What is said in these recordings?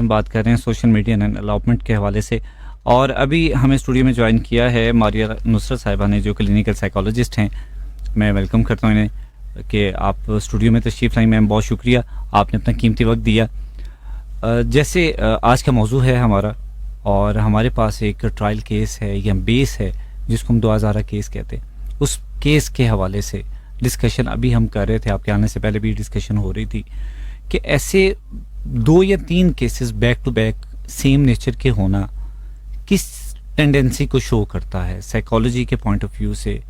हम बात कर रहे हैं सोशल मीडिया एंड डेवलपमेंट के हवाले से। और अभी हमें स्टूडियो में ज्वाइन किया है मारिया नुसरत साहिबा ने, जो क्लिनिकल साइकोलॉजिस्ट हैं। मैं वेलकम करता हूँ इन्हें कि आप स्टूडियो में तशरीफ़ लाई। मैम बहुत शुक्रिया, आपने अपना कीमती वक्त दिया। जैसे आज का मौजू है हमारा, और हमारे पास एक ट्रायल केस है या बेस है जिसको हम 2000 केस कहते हैं। उस केस के हवाले से डिस्कशन अभी हम कर रहे थे, आपके आने से पहले भी डिस्कशन हो रही थी कि ऐसे 2 या 3 cases back to back same nature के होना किस टेंडेंसी को शो करता है। साइकोलॉजी के पॉइंट ऑफ व्यू से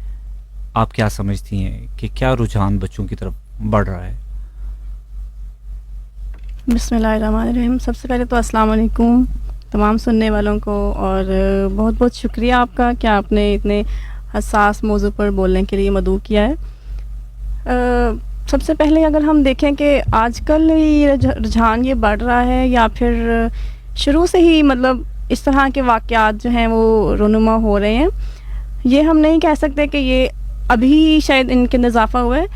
आप क्या समझती हैं कि क्या रुझान बच्चों की तरफ बढ़ रहा है? बिस्मिल्लाहिर्रहमानिर्रहीम। सबसे पहले तो अस्सलाम वालेकुम तमाम सुनने वालों को, और बहुत बहुत शुक्रिया आपका कि आपने इतने हसास मौजू पर बोलने के लिए मदऊ किया है। सबसे पहले अगर हम देखें कि आजकल ये रुझान ये बढ़ रहा है या फिर शुरू से ही मतलब इस तरह के वाक़यात जो हैं वो रोनुमा हो रहे हैं, ये हम नहीं कह सकते कि ये अभी शायद इनके अंदर इजाफा हुआ है।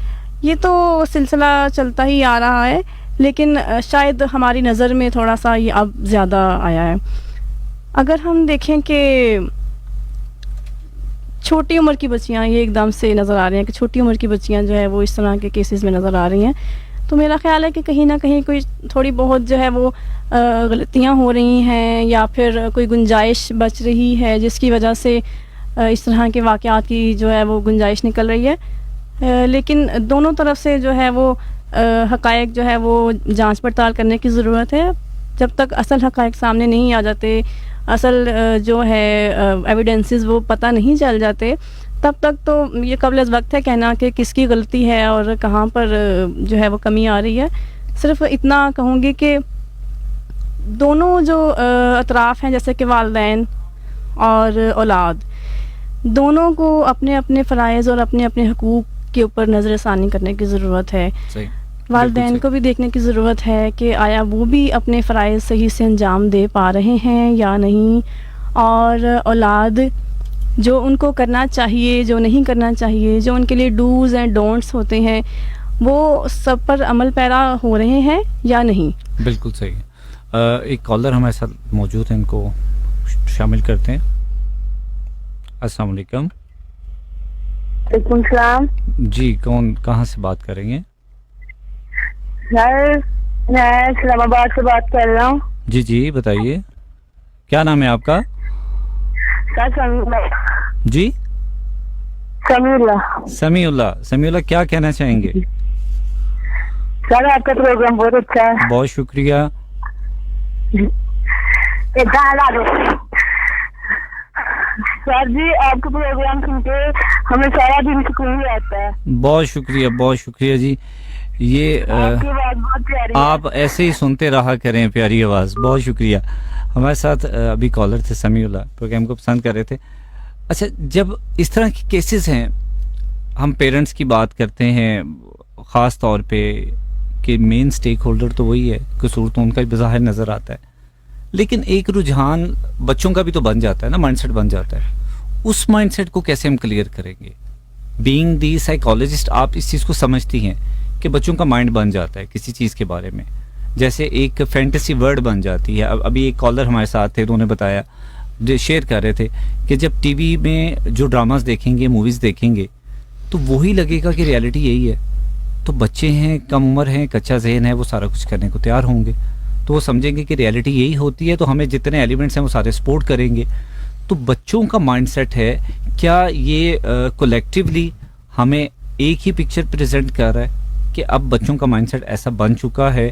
ये तो सिलसिला चलता ही आ रहा है, लेकिन शायद हमारी नज़र में थोड़ा सा ये अब ज़्यादा आया है। अगर हम देखें कि छोटी उम्र की बच्चियां ये एकदम से नज़र आ रही हैं कि छोटी उम्र की बच्चियां जो है वो इस तरह के केसेस में नज़र आ रही हैं, तो मेरा ख़्याल है कि कहीं ना कहीं कोई थोड़ी बहुत जो है वो गलतियां हो रही हैं या फिर कोई गुंजाइश बच रही है जिसकी वजह से इस तरह के वाक़यात की जो है वो गुंजाइश निकल रही है। लेकिन दोनों तरफ से जो है वो हक़ाइक़ जो है वो जांच पड़ताल करने की ज़रूरत है। जब तक असल हक़ाइक़ सामने नहीं आ जाते, असल जो है एविडेंसेस वो पता नहीं चल जाते, तब तक तो ये क़ब्ल वक्त है कहना कि किसकी गलती है और कहाँ पर जो है वो कमी आ रही है। सिर्फ इतना कहूँगी कि दोनों जो अतराफ़ हैं जैसे कि वालिदैन और औलाद, दोनों को अपने अपने फ़राइज़ और अपने अपने हकूक़ के ऊपर नज़रसानी करने की ज़रूरत है। वालिदैन को भी देखने की ज़रूरत है कि आया वो भी अपने फ़राइज़ सही से अंजाम दे पा रहे हैं या नहीं, और औलाद जो उनको करना चाहिए, जो नहीं करना चाहिए, जो उनके लिए डूज़ एंड डोंट्स होते हैं, वो सब पर अमल पैरा हो रहे हैं या नहीं। बिल्कुल सही। एक कॉलर हमारे साथ मौजूद हैं, इनको शामिल करते हैं। अस्सलाम वालेकुम। वालेकुम सलाम जी, कौन कहाँ से बात करेंगे? सर, मैं इस्लामाबाद से बात कर रहा हूँ। जी जी, बताइए क्या नाम है आपका? सर समीउल्लाह। जी, समीउल्लाह। समीउल्लाह, क्या कहना चाहेंगे? सर आपका प्रोग्राम बहुत अच्छा है। बहुत शुक्रिया। सर जी, आपका प्रोग्राम सुन के हमें सारा दिन सुकून भी आता है। बहुत शुक्रिया जी। ये आपकी आवाज़ बहुत प्यारी है। आप ऐसे ही सुनते रहा करें, प्यारी आवाज़। बहुत शुक्रिया। हमारे साथ अभी कॉलर थे समीउल्लाह, प्रोग्राम को पसंद कर रहे थे। अच्छा, जब इस तरह के केसेस हैं, हम पेरेंट्स की बात करते हैं ख़ास तौर पे कि मेन स्टेक होल्डर तो वही है, कसूर तो उनका ही बज़ाहिर नज़र आता है, लेकिन एक रुझान बच्चों का भी तो बन जाता है ना, माइंडसेट बन जाता है। उस माइंडसेट को कैसे हम क्लियर करेंगे? बीइंग दी साइकोलॉजिस्ट, आप इस चीज़ को समझती हैं कि बच्चों का माइंड बन जाता है किसी चीज़ के बारे में, जैसे एक फैंटेसी वर्ड बन जाती है। अभी एक कॉलर हमारे साथ थे, उन्होंने बताया, शेयर कर रहे थे कि जब टीवी में जो ड्रामास देखेंगे, मूवीज़ देखेंगे, तो वही लगेगा कि रियलिटी यही है। तो बच्चे हैं, कम उम्र हैं, कच्चा जहन है, वो सारा कुछ करने को तैयार होंगे, तो वो समझेंगे कि रियलिटी यही होती है, तो हमें जितने एलिमेंट्स हैं वो सारे सपोर्ट करेंगे। तो बच्चों का माइंडसेट है, क्या ये कलेक्टिवली हमें एक ही पिक्चर प्रेजेंट कर रहा है कि अब बच्चों का माइंडसेट ऐसा बन चुका है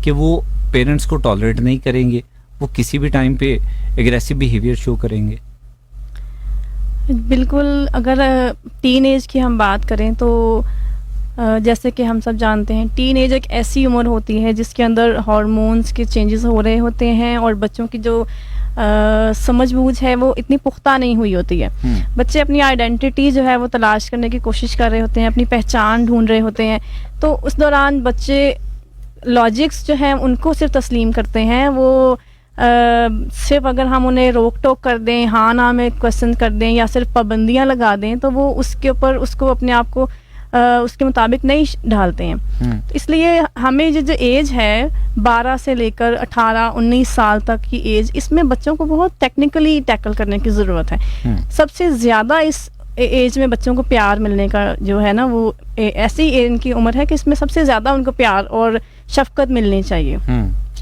कि वो पेरेंट्स को टॉलरेट नहीं करेंगे, वो किसी भी टाइम पे एग्रेसिव बिहेवियर शो करेंगे? बिल्कुल। अगर टीन एज की हम बात करें तो जैसे कि हम सब जानते हैं, टीन एज एक ऐसी उम्र होती है जिसके अंदर हार्मोन्स के चेंजेस हो रहे होते हैं और बच्चों की जो समझ बूझ है वो इतनी पुख्ता नहीं हुई होती है। बच्चे अपनी आइडेंटिटी जो है वो तलाश करने की कोशिश कर रहे होते हैं, अपनी पहचान ढूंढ रहे होते हैं। तो उस दौरान बच्चे लॉजिक्स जो हैं उनको सिर्फ तस्लीम करते हैं। वो सिर्फ अगर हम उन्हें रोक टोक कर दें, हाँ ना में क्वेश्चन कर दें या सिर्फ पाबंदियाँ लगा दें, तो वो उसके ऊपर उसको अपने आप को उसके मुताबिक नहीं ढालते हैं। इसलिए हमें जो एज है 12 से लेकर 18-19 साल तक की एज, इसमें बच्चों को बहुत टेक्निकली टैकल करने की ज़रूरत है। सबसे ज़्यादा इस एज में बच्चों को प्यार मिलने का जो है ना, वो ऐसी इनकी उम्र है कि इसमें सबसे ज़्यादा उनको प्यार और शफकत मिलनी चाहिए।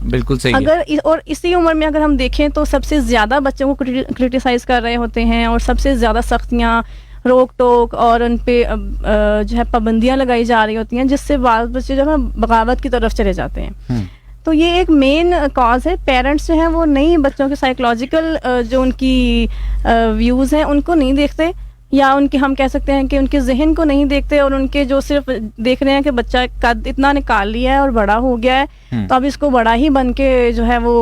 बिल्कुल सही अगर और इसी उम्र में अगर हम देखें तो सबसे ज़्यादा बच्चों को क्रिटिसाइज़ कर रहे होते हैं और सबसे ज़्यादा सख्तियाँ, रोक टोक और उन पे जो है पाबंदियाँ लगाई जा रही होती हैं, जिससे बाल बच्चे जो है बगावत की तरफ चले जाते हैं। तो ये एक मेन कॉज है। पेरेंट्स जो हैं वो नहीं बच्चों के साइकोलॉजिकल जो उनकी व्यूज़ हैं उनको नहीं देखते, या उनके हम कह सकते हैं कि उनके जहन को नहीं देखते, और उनके जो सिर्फ देख रहे हैं कि बच्चा कद इतना निकाल लिया है और बड़ा हो गया है तो अब इसको बड़ा ही बन के जो है वो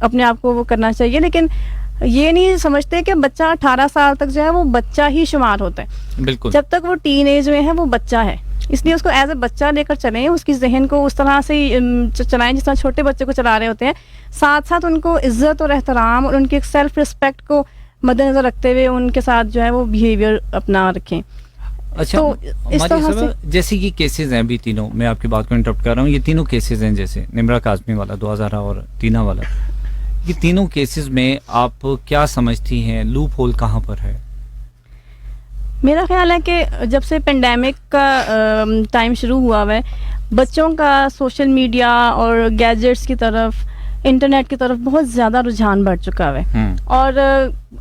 अपने आप को वो करना चाहिए। लेकिन ये नहीं समझते कि बच्चा 18 साल तक जो है वो बच्चा ही शुमार होता है। बिल्कुल। जब तक वो टीन एज में है वो बच्चा है, इसलिए उसको एज ए बच्चा लेकर चलें, उसकी जहन को उस तरह से चलाएं जिस तरह छोटे बच्चे को चला रहे होते हैं। साथ साथ उनको इज्जत और एहतराम और उनकी सेल्फ रिस्पेक्ट को मद्देनजर रखते हुए उनके साथ जो है वो बिहेवियर अपना रखें। अच्छा, तो इस तरह से जैसे कि केसेस हैं अभी तीनों, मैं आपकी बात को इंटरप्ट कर रहा हूँ, ये तीनों केसेस हैं, जैसे निम्रा काज़मी वाला 2000 और टीना वाला, ये तीनों केसेस में आप क्या समझती हैं, लूप होल कहाँ पर है? मेरा ख्याल है कि जब से पेंडेमिक का टाइम शुरू हुआ है, बच्चों का सोशल मीडिया और गैजेट्स की तरफ, इंटरनेट की तरफ बहुत ज़्यादा रुझान बढ़ चुका है। और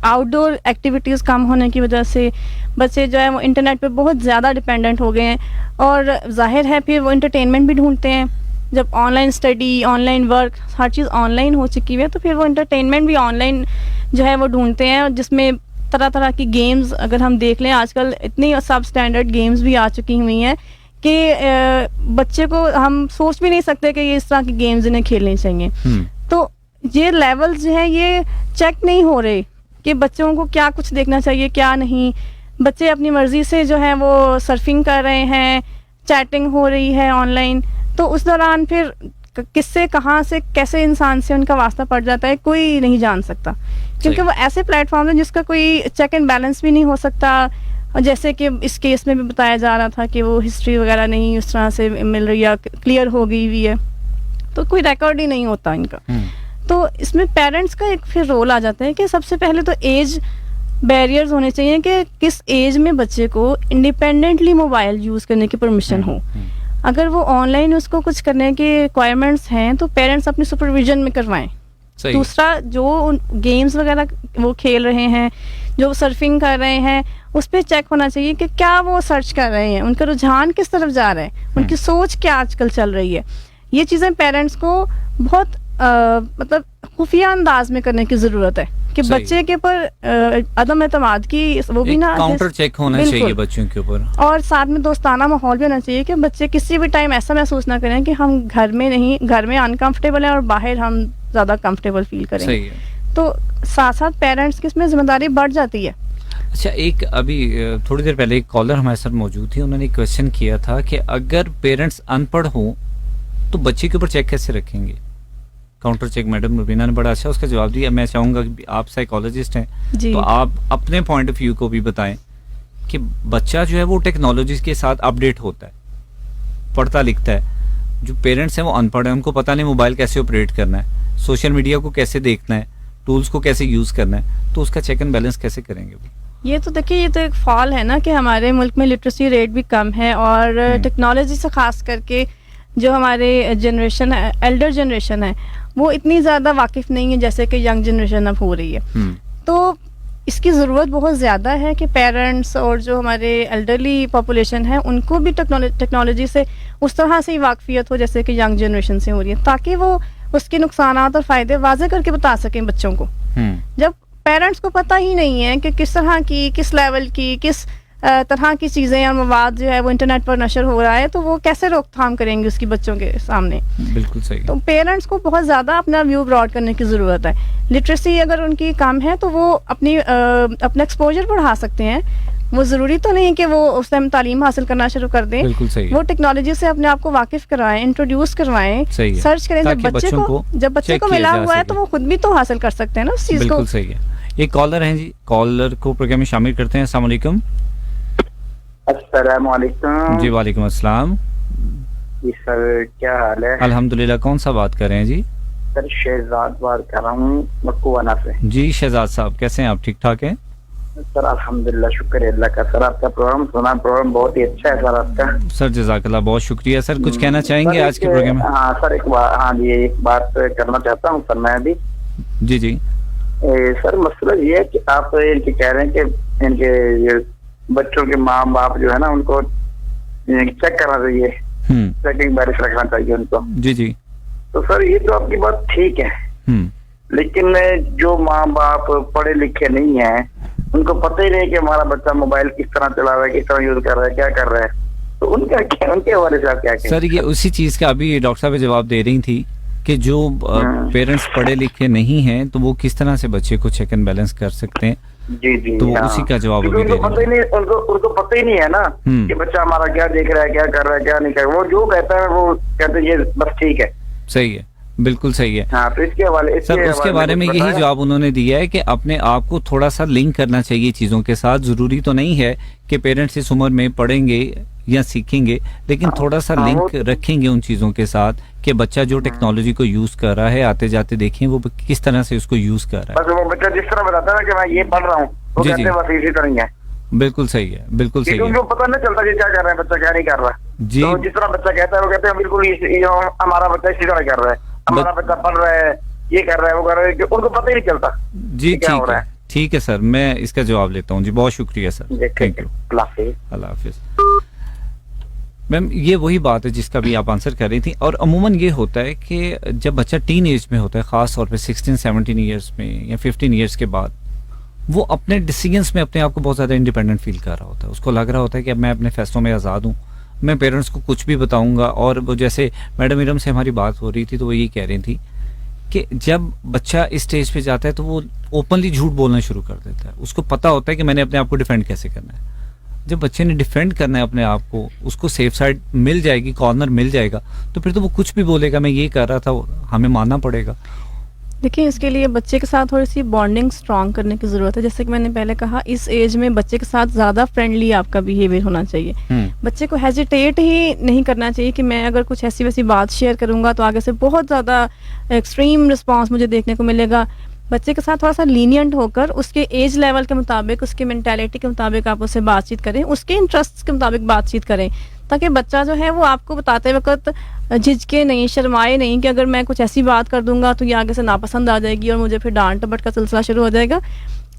आउटडोर एक्टिविटीज़ कम होने की वजह से बच्चे जो है वो इंटरनेट पे बहुत ज़्यादा डिपेंडेंट हो गए हैं, और जाहिर है फिर वो इंटरटेनमेंट भी ढूंढते हैं। जब ऑनलाइन स्टडी, ऑनलाइन वर्क, हर चीज़ ऑनलाइन हो चुकी है, तो फिर वो इंटरटेनमेंट भी ऑनलाइन जो है वो ढूंढते हैं, जिसमें तरह तरह की गेम्स अगर हम देख लें, आजकल इतनी सब स्टैंडर्ड गेम्स भी आ चुकी हुई हैं कि बच्चे को हम सोच भी नहीं सकते कि ये इस तरह की गेम्स इन्हें खेलनी चाहिए। तो ये लेवल्स जो है ये चेक नहीं हो रहे कि बच्चों को क्या कुछ देखना चाहिए क्या नहीं। बच्चे अपनी मर्जी से जो है वो सर्फिंग कर रहे हैं, चैटिंग हो रही है ऑनलाइन, तो उस दौरान फिर किससे कहाँ से कैसे इंसान से उनका वास्ता पड़ जाता है कोई नहीं जान सकता, क्योंकि वो ऐसे प्लेटफॉर्म है जिसका कोई चेक एंड बैलेंस भी नहीं हो सकता। और जैसे कि इस केस में भी बताया जा रहा था कि वो हिस्ट्री वगैरह नहीं उस तरह से मिल रही या क्लियर हो गई हुई है, तो कोई रिकॉर्ड ही नहीं होता इनका। तो इसमें पेरेंट्स का एक फिर रोल आ जाता है कि सबसे पहले तो एज बैरियर्स होने चाहिए कि किस एज में बच्चे को इंडिपेंडेंटली मोबाइल यूज़ करने की परमिशन हो। अगर वो ऑनलाइन उसको कुछ करने के रिक्वायरमेंट्स हैं तो पेरेंट्स अपनी सुपरविजन में करवाएं। दूसरा, जो गेम्स वगैरह वो खेल रहे हैं, जो सर्फिंग कर रहे हैं, उस पर चेक होना चाहिए कि क्या वो सर्च कर रहे हैं, उनका रुझान किस तरफ जा रहा है, उनकी सोच क्या आजकल चल रही है। ये चीज़ें पेरेंट्स को बहुत मतलब खुफिया अंदाज में करने की ज़रूरत है कि बच्चे के ऊपर अदम एतमाद की वो भी ना, काउंटर चेक होना चाहिए बच्चों के ऊपर, और साथ में दोस्ताना माहौल भी होना चाहिए कि बच्चे किसी भी टाइम ऐसा महसूस ना करें कि हम घर में नहीं, घर में अनकंफर्टेबल हैं और बाहर हम ज़्यादा कंफर्टेबल फील करें। सही है। तो साथ साथ पेरेंट्स की इसमें जिम्मेदारी बढ़ जाती है। अच्छा, एक अभी थोड़ी देर पहले एक कॉलर हमारे साथ मौजूद थी, उन्होंने एक क्वेश्चन किया था कि अगर पेरेंट्स अनपढ़ हो तो बच्चे के ऊपर चेक कैसे रखेंगे, काउंटर चेक। मैडम रुबीना ने बड़ा अच्छा उसका जवाब दिया। मैं चाहूँगा कि आप साइकोलॉजिस्ट हैं तो आप अपने पॉइंट ऑफ व्यू को भी बताएं कि बच्चा जो है वो टेक्नोलॉजी के साथ अपडेट होता है, पढ़ता लिखता है। जो पेरेंट्स हैं वो अनपढ़ हैं, उनको पता नहीं मोबाइल कैसे ऑपरेट करना है, सोशल मीडिया को कैसे देखना है, टूल्स को कैसे यूज़ करना है, तो उसका चेक एंड बैलेंस कैसे करेंगे वो? ये तो देखिए, ये तो एक फॉल है ना कि हमारे मुल्क में लिटरेसी रेट भी कम है, और टेक्नोलॉजी से ख़ास करके जो हमारे जनरेशन है, एल्डर जनरेशन है, वो इतनी ज़्यादा वाकिफ़ नहीं है जैसे कि यंग जनरेशन अब हो रही है। तो इसकी ज़रूरत बहुत ज़्यादा है कि पेरेंट्स और जो हमारे एल्डरली पॉपुलेशन है उनको भी टेक्नोलॉजी से उस तरह से ही वाकफियत हो जैसे कि यंग जनरेशन से हो रही है, ताकि वो उसके नुकसानात और फ़ायदे वाज़े करके बता सकें बच्चों को। जब पेरेंट्स को पता ही नहीं है कि किस तरह की, किस लेवल की, किस तरह की चीज़ें और मवाद जो है वो इंटरनेट पर नशर हो रहा है, तो वो कैसे रोकथाम करेंगे उसकी बच्चों के सामने। बिल्कुल सही। तो पेरेंट्स को बहुत ज़्यादा अपना व्यू ब्रॉड करने की ज़रूरत है। लिटरेसी अगर उनकी कम है तो वो अपना एक्सपोजर बढ़ा सकते हैं। वो ज़रूरी तो नहीं कि वो उस टाइम तालीम हासिल करना शुरू कर दें। बिल्कुल सही। वो टेक्नोलॉजी से अपने आप को वाकिफ़ करवाएं, इंट्रोड्यूस करवाएं, सर्च करें। जब बच्चे को मिला हुआ है तो वो खुद भी तो हासिल कर सकते हैं ना उस चीज़ को। बिल्कुल सही है। एक कॉलर हैं जी, कॉलर को प्रोग्राम में शामिल करते हैं। अस्सलाम वालेकुम। अस्सलाम वालेकुम। जी वालेकुम अस्सलाम। जी सर, क्या हाल है? अल्हम्दुलिल्लाह। कौन सा बात कर रहे हैं जी? सर शहजाद बात कर रहा हूँ मक्कुवाना से। जी शहजाद साहब, कैसे हैं आप? ठीक ठाक हैं? सर अल्हम्दुलिल्लाह, शुक्र है अल्लाह का। सर आपका प्रोग्राम सुना, प्रोग्राम बहुत ही अच्छा है सर आपका। सर जज़ाकल्लाह, बहुत शुक्रिया सर। कुछ कहना चाहेंगे सर आज के प्रोग्राम में? हाँ सर, एक बात, हाँ जी, एक बात करना चाहता हूँ सर मैं भी। जी जी। सर मसला ये है कि आप इनके कह रहे हैं कि इनके ये बच्चों के माँ बाप जो है ना, उनको चेक करना चाहिए, चेकिंग बैरिस रखना चाहिए उनको। जी जी। तो सर ये तो आपकी बात ठीक है, लेकिन जो माँ बाप पढ़े लिखे नहीं है, उनको पता ही नहीं कि हमारा बच्चा मोबाइल किस तरह चला रहा है, किस तरह यूज कर रहा है, क्या कर रहा है, तो उनका क्या, उनके हवाले से आप क्या कहें? सर ये उसी चीज का अभी डॉक्टर साहब जवाब दे रही थी कि जो पेरेंट्स पढ़े लिखे नहीं हैं तो वो किस तरह से बच्चे को चेक एंड बैलेंस कर सकते हैं। जी जी, तो हाँ। उसी का जवाब अभी उनको पता ही नहीं, उनको पता ही नहीं है ना कि बच्चा हमारा क्या देख रहा है, क्या कर रहा है, क्या नहीं कर रहा है। वो जो कहता है वो कहते हैं ये बस ठीक है। सही है, बिल्कुल सही है। हाँ, तो इसके हवाले सर उसके बारे में यही जवाब उन्होंने दिया है कि अपने आप को थोड़ा सा लिंक करना चाहिए चीजों के साथ। जरूरी तो नहीं है कि पेरेंट्स इस उम्र में पढ़ेंगे या सीखेंगे, लेकिन थोड़ा सा लिंक रखेंगे उन चीजों के साथ कि बच्चा जो टेक्नोलॉजी को यूज कर रहा है, आते जाते देखें वो किस तरह से उसको यूज कर रहा है। बस वो बच्चा जिस तरह बताता है ना कि मैं ये पढ़ रहा हूँ, वो कहते हैं बस इसी तरह ही है। बिल्कुल सही है, बिल्कुल सही है। उनको पता नहीं चलता कि क्या कर रहा है बच्चा, क्या नहीं कर रहा जी। तो जिस तरह बच्चा कहता है वो कहते हैं बिल्कुल हमारा बच्चा इसी तरह कर रहा है, हमारा बच्चा पढ़ रहा है, ये कर रहा है, वो कर रहा है, उनको पता ही नहीं चलता। जी ठीक है, ठीक है सर, मैं इसका जवाब लेता हूँ जी। बहुत शुक्रिया सर, थैंक यू, अल्लाह हाफिज। मैम ये वही बात है जिसका भी आप आंसर कर रही थी। और अमूमन ये होता है कि जब बच्चा टीन एज में होता है, ख़ास तौर पे 16-17 ईयर्स में या 15 ईयर्स के बाद, वो अपने डिसीजंस में अपने आप को बहुत ज़्यादा इंडिपेंडेंट फील कर रहा होता है। उसको लग रहा होता है कि अब मैं अपने फैसलों में आज़ाद हूँ, मैं पेरेंट्स को कुछ भी बताऊँगा। और वो जैसे मैडम इरम से हमारी बात हो रही थी तो वो यही कह रही थी कि जब बच्चा इस स्टेज पे जाता है तो वो ओपनली झूठ बोलना शुरू कर देता है। उसको पता होता है कि मैंने अपने आप को डिफेंड कैसे करना है। जब बच्चे ने डिफेंड करना है अपने आप को, उसको सेफ साइड मिल जाएगी, कॉर्नर मिल जाएगा, तो फिर तो वो कुछ भी बोलेगा, मैं ये कर रहा था, हमें मानना पड़ेगा। देखिए इसके लिए बच्चे के साथ थोड़ी सी बॉन्डिंग स्ट्रॉन्ग करने की ज़रूरत है। जैसे कि मैंने पहले कहा, इस एज में बच्चे के साथ ज़्यादा फ्रेंडली आपका बिहेवियर होना चाहिए। बच्चे को हेजिटेट ही नहीं करना चाहिए कि मैं अगर कुछ ऐसी वैसी बात शेयर करूंगा तो आगे से बहुत ज़्यादा एक्सट्रीम रिस्पॉन्स मुझे देखने को मिलेगा। बच्चे के साथ थोड़ा सा लीनियंट होकर उसके एज लेवल के मुताबिक, उसकी मेंटालिटी के मुताबिक आप उससे बातचीत करें, उसके इंटरेस्ट के मुताबिक बातचीत करें, ताकि बच्चा जो है वो आपको बताते वक्त झिझके नहीं, शर्माए नहीं कि अगर मैं कुछ ऐसी बात कर दूंगा तो ये आगे से नापसंद आ जाएगी और मुझे फिर डांट डपट का सिलसिला शुरू हो जाएगा।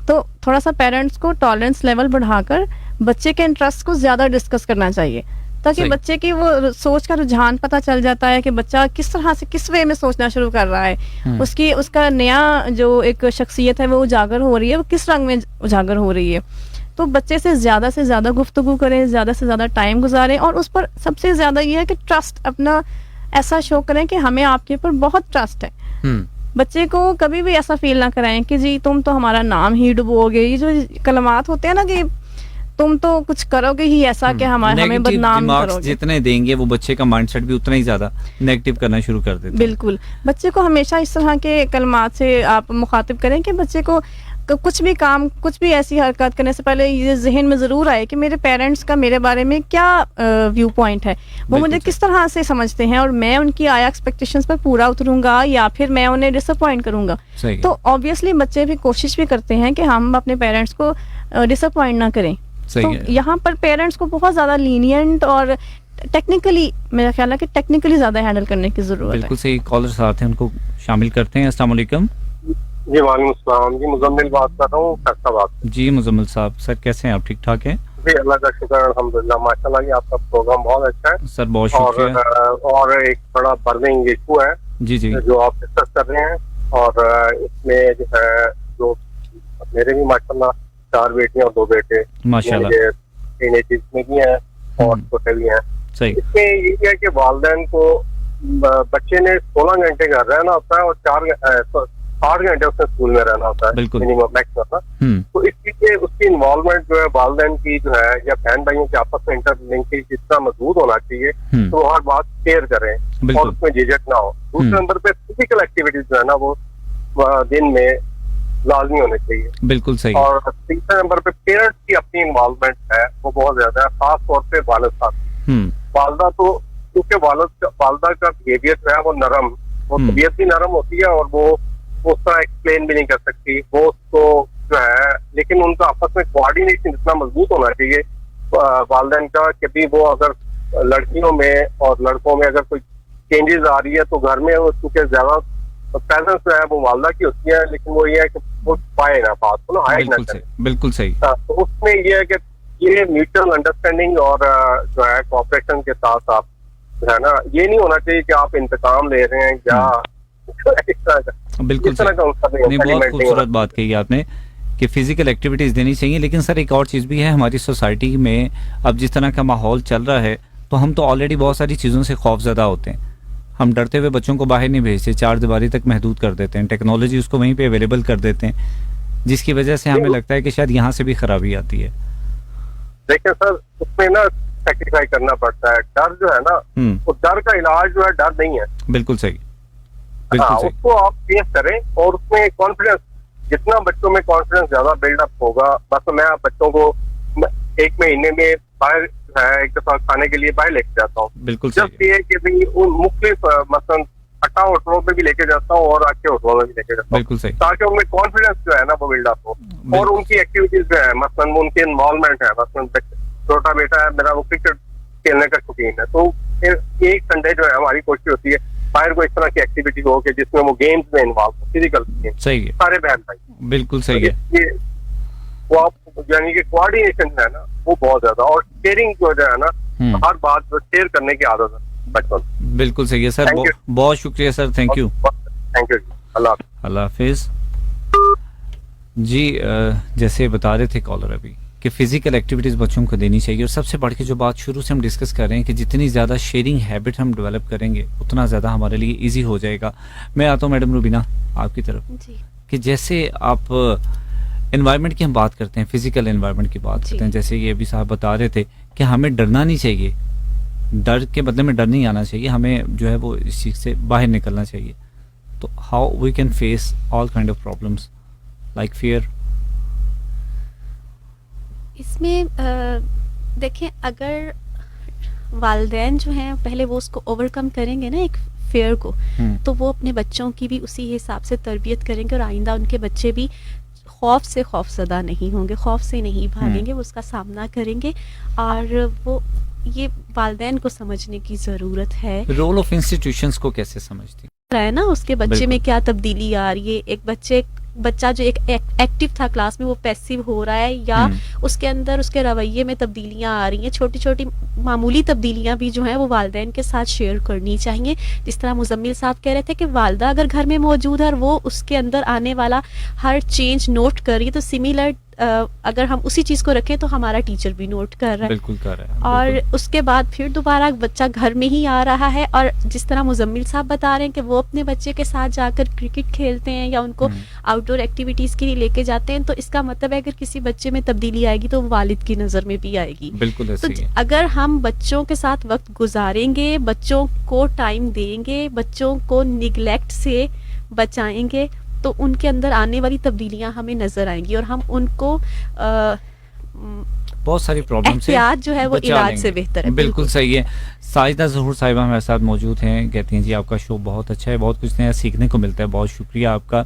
तो थोड़ा सा पेरेंट्स को टॉलरेंस लेवल बढ़ाकर बच्चे के इंटरेस्ट को ज़्यादा डिस्कस करना चाहिए, ताकि बच्चे की वो सोच का रुझान पता चल जाता है कि बच्चा किस तरह से, किस वे में सोचना शुरू कर रहा है। उसका नया जो एक शख्सियत है वो उजागर हो रही है, वो किस रंग में उजागर हो रही है। तो बच्चे से ज़्यादा गुफ्तगू करें, ज़्यादा से ज़्यादा टाइम गुजारें, और उस पर सबसे ज़्यादा ये है कि ट्रस्ट अपना ऐसा शो करें कि हमें आपके ऊपर बहुत ट्रस्ट है। बच्चे को कभी भी ऐसा फील ना कराएं कि जी तुम तो हमारा नाम ही डुबोगे। ये जो कलमात होते हैं ना कि तुम तो कुछ करोगे ही ऐसा कि हमें बदनाम करोगे, जितने देंगे वो बच्चे का माइंडसेट भी उतना ही ज्यादा नेगेटिव करना शुरू कर देते हैं। बिल्कुल, बच्चे को हमेशा इस तरह के कलमात से आप मुखातिब करें कि बच्चे को कुछ भी काम, कुछ भी ऐसी हरकत करने से पहले ये जहन में ज़रूर आए कि मेरे पेरेंट्स का मेरे बारे में क्या व्यू पॉइंट है, वो मुझे किस तरह से समझते हैं, और मैं उनकी आया एक्सपेक्टेशंस पर पूरा उतरूंगा या फिर मैं उन्हें डिसअपॉइंट करूंगा। तो ऑब्वियसली बच्चे भी कोशिश भी करते हैं कि हम अपने पेरेंट्स को डिसअपॉइंट ना करें। तो यहाँ पर पेरेंट्स को बहुत ज़्यादा लीनियंट और टेक्निकली, मेरा ख्याल है कि टेक्निकली ज़्यादा हैंडल करने की ज़रूरत है। बिल्कुल सही। कॉलर्स आते हैं, उनको शामिल करते हैं। अस्सलाम वालेकुम। जी वालेकुम सलाम जी, मुजम्मिल बात कर रहा हूँ फैसलाबाद। जी मुजम्मिल साहब, सर कैसे हैं आप? ठीक ठाक हैं जी, अल्लाह का शुक्र अल्हम्दुलिल्लाह, माशाल्लाह। ये आपका प्रोग्राम बहुत अच्छा है सर, बहुत शुक्रिया। और एक बड़ा बर्निंग इशू है जी जी जो आप डिस्कस कर रहे हैं, और इसमें जो है, जो मेरे भी माशाल्लाह 4 बेटियां और 2 बेटे माशाल्लाह टीनेज में भी हैं और छोटे भी हैं। सही। इसमें ये है कि वालिदैन को बच्चे ने 16 घंटे घर रहना होता है और 8 घंटे उसने स्कूल में रहना होता है मिनिमम मैक्सिमम ना। तो इसलिए उसकी इन्वॉल्वमेंट जो है वालिदैन की जो है या बहन भाइयों के आपस में इंटरलिंकेज जितना मजबूत होना चाहिए, तो हर बात शेयर करें और उसमें झिझक ना हो। दूसरे नंबर पे फिजिकल एक्टिविटीज जो है ना, वो दिन में लाजमी होने चाहिए। बिल्कुल सही। और तीसरे नंबर पे पेरेंट्स की अपनी इन्वॉल्वमेंट है वो बहुत ज्यादा है, खास तौर पे वालिद साहब। वालदा तो क्योंकि वालदा का बिहेवियर जो है वो नरम, वो तबीयत भी नरम होती है और वो उस तरह एक्सप्लेन भी नहीं कर सकती वो उसको जो है, लेकिन उनका आपस में कोऑर्डिनेशन इतना मजबूत होना चाहिए वालिदैन का कि भी वो अगर लड़कियों में और लड़कों में अगर कोई चेंजेस आ रही है तो घर में चूंकि ज्यादा प्रेजेंस जो है वो वालदा की होती है, लेकिन वो ये है कि वो पाए ना बात को ना हाइड ना करें। बिल्कुल सही। तो उसमें ये है कि ये म्यूचुअल अंडरस्टैंडिंग और जो है कोऑपरेशन के साथ साथ है ना, ये नहीं होना चाहिए कि आप इंतकाम ले रहे हैं या इस तरह का। बिल्कुल सही। नहीं, बहुत खूबसूरत बात कही आपने कि फिजिकल एक्टिविटीज देनी चाहिए। लेकिन सर एक और चीज़ भी है, हमारी सोसाइटी में अब जिस तरह का माहौल चल रहा है तो हम तो ऑलरेडी बहुत सारी चीज़ों से खौफजदा होते हैं। हम डरते हुए बच्चों को बाहर नहीं भेजते, चार दीवारी तक महदूद कर देते हैं, टेक्नोलॉजी उसको वहीं पे अवेलेबल कर देते हैं, जिसकी वजह से हमें लगता है कि शायद यहाँ से भी खराबी आती है। देखिए सर, उसमें ना सेक्रीफाई करना पड़ता है। डर जो है ना, वो डर का इलाज जो है डर नहीं है। बिल्कुल सही। उसको आप फेस करें और उसमें कॉन्फिडेंस, जितना बच्चों में कॉन्फिडेंस ज्यादा बिल्डअप होगा। बस मैं बच्चों को एक महीने में बाहर एक दफा खाने के लिए बाहर लेके जाता हूँ। बिल्कुल जब ये कि भाई उन मुख्तलिफ मसलन अट्टा होटलों में भी लेके जाता हूँ और अच्छे होटलों में भी लेके जाता हूँ। बिल्कुल सही। ताकि उनमें कॉन्फिडेंस जो है ना वो बिल्डअप हो और उनकी एक्टिविटीज जो है, मसलन उनके इन्वॉल्वमेंट है। मसलन छोटा बेटा है मेरा, वो क्रिकेट खेलने का शौकीन है, तो एक संडे जो है हमारी कोशिश होती है बाहर को इस तरह की एक्टिविटी हो कि जिसमें वो गेम्स में इन्वॉल्व हो, फिजिकल गेम्स। सही है। सारे बहन भाई। बिल्कुल सही है। वो आप यानी कि कोऑर्डिनेशन है ना वो बहुत ज्यादा, और शेयरिंग जो है ना, हर बात जो शेयर करने की आदत है बचपन। बिल्कुल सही है सर। बहुत शुक्रिया sir, thank you. Thank you. अल्लाह हाफिज जी। जैसे बता रहे थे कॉलर अभी कि फिजिकल एक्टिविटीज बच्चों को देनी चाहिए, और सबसे बढ़ के जो बात शुरू से हम डिस्कस कर रहे हैं कि जितनी ज़्यादा शेयरिंग हैबिट हम डेवलप करेंगे उतना ज़्यादा हमारे लिए इजी हो जाएगा। मैं आता हूँ मैडम रुबीना आपकी तरफ जी। कि जैसे आप एनवायरनमेंट की हम बात करते हैं, फिजिकल एनवायरनमेंट की बात करते हैं, जैसे ये अभी साहब बता रहे थे कि हमें डरना नहीं चाहिए, डर के बदले में डर नहीं आना चाहिए, हमें जो है वो इस चीज़ से बाहर निकलना चाहिए। तो how we can face all kind of problems like fear. इसमें देखें, अगर वालिदैन जो हैं पहले वो उसको ओवरकम करेंगे ना एक फेयर को, तो वो अपने बच्चों की भी उसी हिसाब से तरबियत करेंगे और आइंदा उनके बच्चे भी खौफ से खौफजदा नहीं होंगे, खौफ से नहीं भागेंगे, वो उसका सामना करेंगे। और वो ये वालिदैन को समझने की ज़रूरत है। रोल ऑफ इंस्टीट्यूशंस को कैसे समझती है ना, उसके बच्चे में क्या तब्दीली आ रही है। एक बच्चा जो एक एक्टिव था क्लास में वो पैसिव हो रहा है, या उसके अंदर उसके रवैये में तब्दीलियां आ रही हैं। छोटी छोटी मामूली तब्दीलियां भी जो हैं वो वालिदैन के साथ शेयर करनी चाहिए। जिस तरह मुजम्मिल साहब कह रहे थे कि वालिदा अगर घर में मौजूद है और वो उसके अंदर आने वाला हर चेंज नोट कर रही है, तो सिमिलर अगर हम उसी चीज को रखें तो हमारा टीचर भी नोट कर रहा है। बिल्कुल कर रहा है। और उसके बाद फिर दोबारा बच्चा घर में ही आ रहा है, और जिस तरह मुजम्मिल साहब बता रहे हैं कि वो अपने बच्चे के साथ जाकर क्रिकेट खेलते हैं या उनको आउटडोर एक्टिविटीज के लिए लेके जाते हैं, तो इसका मतलब है अगर किसी बच्चे में तब्दीली आएगी तो वालिद की नजर में भी आएगी। बिल्कुल तो अगर हम बच्चों के साथ वक्त गुजारेंगे, बच्चों को टाइम देंगे, बच्चों को निगलेक्ट से बचाएंगे, तो उनके अंदर आने वाली तब्दीलियां हमें नजर आएंगी और हम उनको बहुत सारी प्रॉब्लम से जो है वो इलाज से बेहतर है। बिल्कुल सही है। साजिदा ज़हूर साहिबा हमारे साथ मौजूद हैं, कहती हैं जी आपका शो बहुत अच्छा है, बहुत कुछ नया सीखने को मिलता है, बहुत शुक्रिया आपका।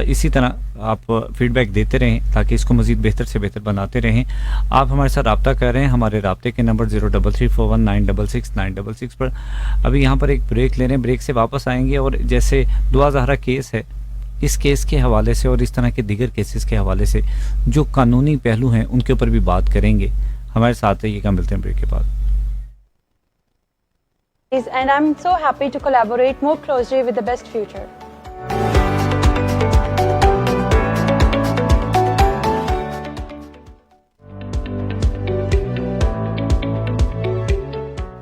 इसी तरह आप फीडबैक देते रहें ताकि इसको मज़ीद बेहतर से बेहतर बनाते रहें। आप हमारे साथ रब्ता कर रहे हैं, हमारे रब्ते के नंबर 033419669666 पर। अभी यहाँ पर एक ब्रेक ले रहे हैं, ब्रेक से वापस आएंगे और जैसे दुआ ज़हरा केस है, इस केस के हवाले से और इस तरह के दीगर केसेस के हवाले से जो कानूनी पहलू हैं उनके ऊपर भी बात करेंगे। हमारे साथ रहिएगा, मिलते हैं ब्रेक के बाद। And I'm so happy to collaborate more closely with the Best Future.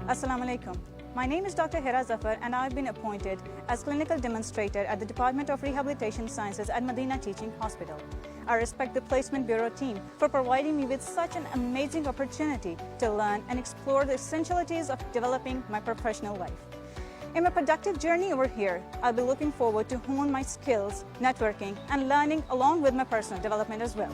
Assalamu alaikum. My name is Dr. Hira Zafar and I've been appointed as clinical demonstrator at the Department of Rehabilitation Sciences at Medina Teaching Hospital. I respect the Placement Bureau team for providing me with such an amazing opportunity to learn and explore the essentialities of developing my professional life. In my productive journey over here, I'll be looking forward to hone my skills, networking, and learning along with my personal development as well.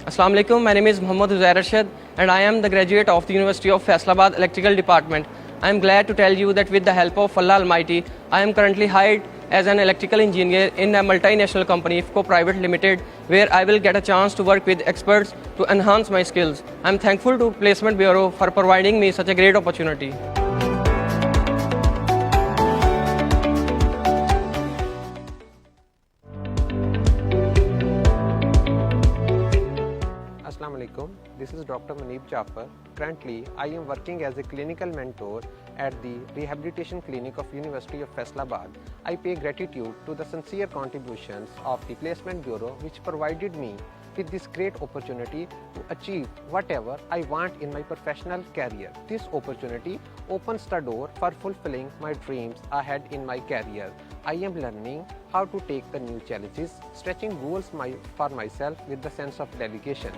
Assalamu alaikum, my name is Muhammad Uzair Arshad and I am the graduate of the University of Faisalabad Electrical Department. I am glad to tell you that with the help of Allah Almighty, I am currently hired as an electrical engineer in a multinational company, IFCO Private Limited, where I will get a chance to work with experts to enhance my skills. I am thankful to Placement Bureau for providing me such a great opportunity. Assalamu alaikum. This is Dr. Maneeb Jafar. Currently, I am working as a clinical mentor at the Rehabilitation Clinic of University of Faisalabad. I pay gratitude to the sincere contributions of the Placement Bureau, which provided me with this great opportunity to achieve whatever I want in my professional career. This opportunity opens the door for fulfilling my dreams ahead in my career. I am learning how to take the new challenges, stretching goals for myself with the sense of dedication.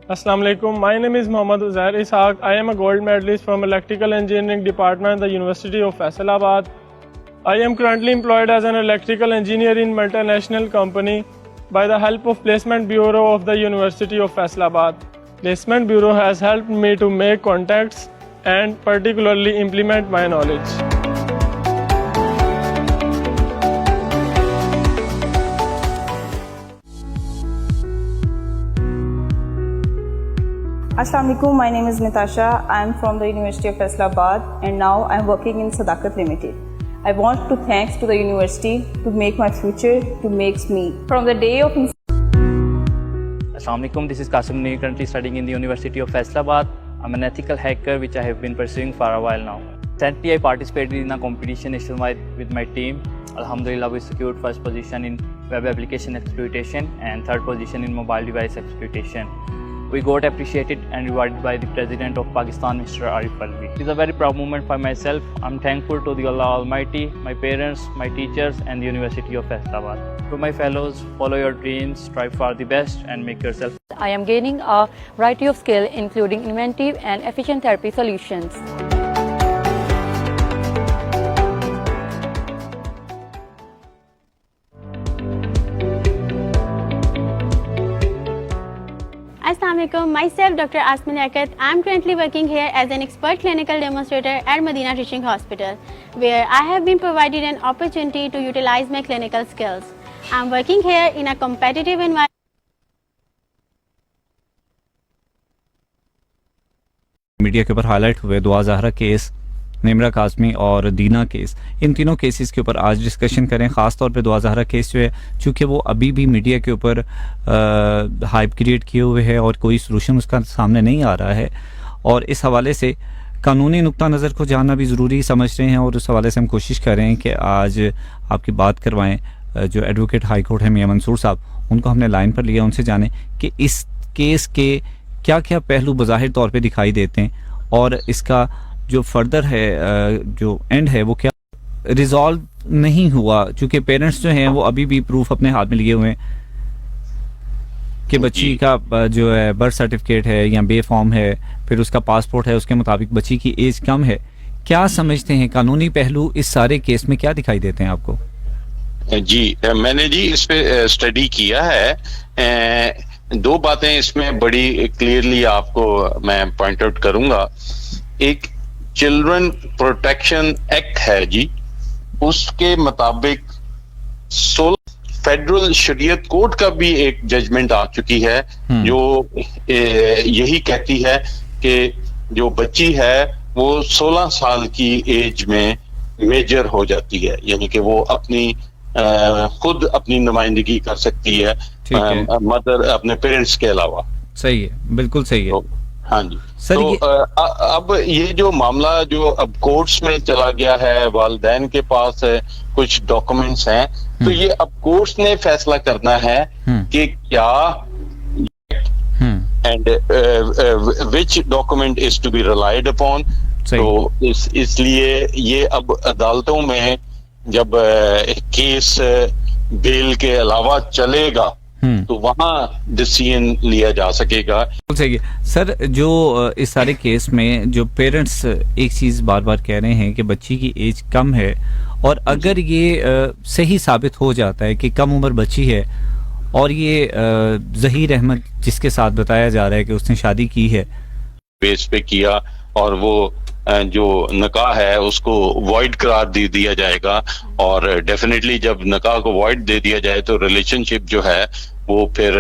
Assalamu alaikum. My name is Muhammad Uzair Ishaq. I am a gold medalist from Electrical Engineering Department, the University of Faisalabad. I am currently employed as an electrical engineer in multinational company by the help of Placement Bureau of the University of Faisalabad. Placement Bureau has helped me to make contacts and particularly implement my knowledge. Assalamu alaikum, my name is Natasha. I am from the University of Faisalabad and now I am working in Sadakat Limited. I want to thanks to the university to make my future, to make me. From the day of Assalamu alaikum, this is Qasim Nair, currently studying in the University of Faisalabad. I'm an ethical hacker which I have been pursuing for a while now. Recently I participated in a competition nationwide with my team. Alhamdulillah, we secured first position in web application exploitation and third position in mobile device exploitation. We got appreciated and rewarded by the President of Pakistan, Mr. Arif Alvi. It is a very proud moment for myself. I'm thankful to the Allah Almighty, my parents, my teachers and the University of Faisalabad. To my fellows, follow your dreams, strive for the best and make yourself. I am gaining a variety of skills including inventive and efficient therapy solutions. Assalamualaikum, myself Dr. Asmin Yakat. I am currently working here as an expert clinical demonstrator at Medina Teaching Hospital, where I have been provided an opportunity to utilize my clinical skills. I am working here in a competitive environment. Media के ऊपर highlight हुए दुआ Zahra case, Nimra Kazmi और दीना case, इन तीनों cases के ऊपर आज discussion करें। ख़ास तौर पे दुआ ज़हरा केस जो है, चूँकि वो अभी भी मीडिया के ऊपर हाइप क्रिएट किए हुए है और कोई सलूशन उसका सामने नहीं आ रहा है, और इस हवाले से कानूनी नुक्ता नज़र को जानना भी ज़रूरी समझ रहे हैं, और उस हवाले से हम कोशिश कर रहे हैं कि आज आपकी बात करवाएँ। जो एडवोकेट हाई कोर्ट है मियां मंसूर साहब, उनको हमने लाइन पर लिया, उनसे जाने कि इस केस के क्या क्या पहलू बज़ाहिर तौर पे दिखाई देते हैं और इसका जो फर्दर है, जो एंड है, वो क्या रिजॉल्व नहीं हुआ, चूँकि पेरेंट्स जो हैं वो अभी भी प्रूफ अपने हाथ में लिए हुए हैं कि बच्ची का जो है बर्थ सर्टिफिकेट है या बेफॉर्म है, फिर उसका पासपोर्ट है, उसके मुताबिक बच्ची की एज कम है। क्या समझते हैं कानूनी पहलू इस सारे केस में क्या दिखाई देते हैं आपको? जी, मैंने जी इस पे स्टडी किया है। दो बातें इसमें बड़ी क्लियरली आपको मैं पॉइंट आउट करूंगा। एक चिल्ड्रन प्रोटेक्शन एक्ट है जी, उसके मुताबिक 16 फेडरल शरीयत कोर्ट का भी एक जजमेंट आ चुकी है जो यही कहती है कि जो बच्ची है वो 16 साल की एज में मेजर हो जाती है, यानी कि वो अपनी खुद अपनी नुमाइंदगी कर सकती है मदर अपने पेरेंट्स के अलावा। सही है, बिल्कुल सही है। हाँ जी। तो अब ये जो मामला जो अब कोर्ट्स में चला गया है, वालिदैन के पास कुछ डॉक्यूमेंट्स हैं, तो ये अब कोर्ट्स ने फैसला करना है कि क्या and which document is to be relied upon. तो इसलिए ये अब अदालतों में जब केस बेल के अलावा चलेगा तो वहाँ डिसीजन लिया जा सकेगा। सही है सर। जो इस सारे केस में जो पेरेंट्स एक चीज बार बार कह रहे हैं कि बच्ची की एज कम है, और अगर ये सही साबित हो जाता है कि कम उम्र बच्ची है और ये ज़हीर अहमद जिसके साथ बताया जा रहा है कि उसने शादी की है बेस पे किया और वो जो निकाह है उसको वॉइड करार दे दिया जाएगा, और डेफिनेटली जब निकाह को वॉइड दे दिया जाए तो रिलेशनशिप जो है वो फिर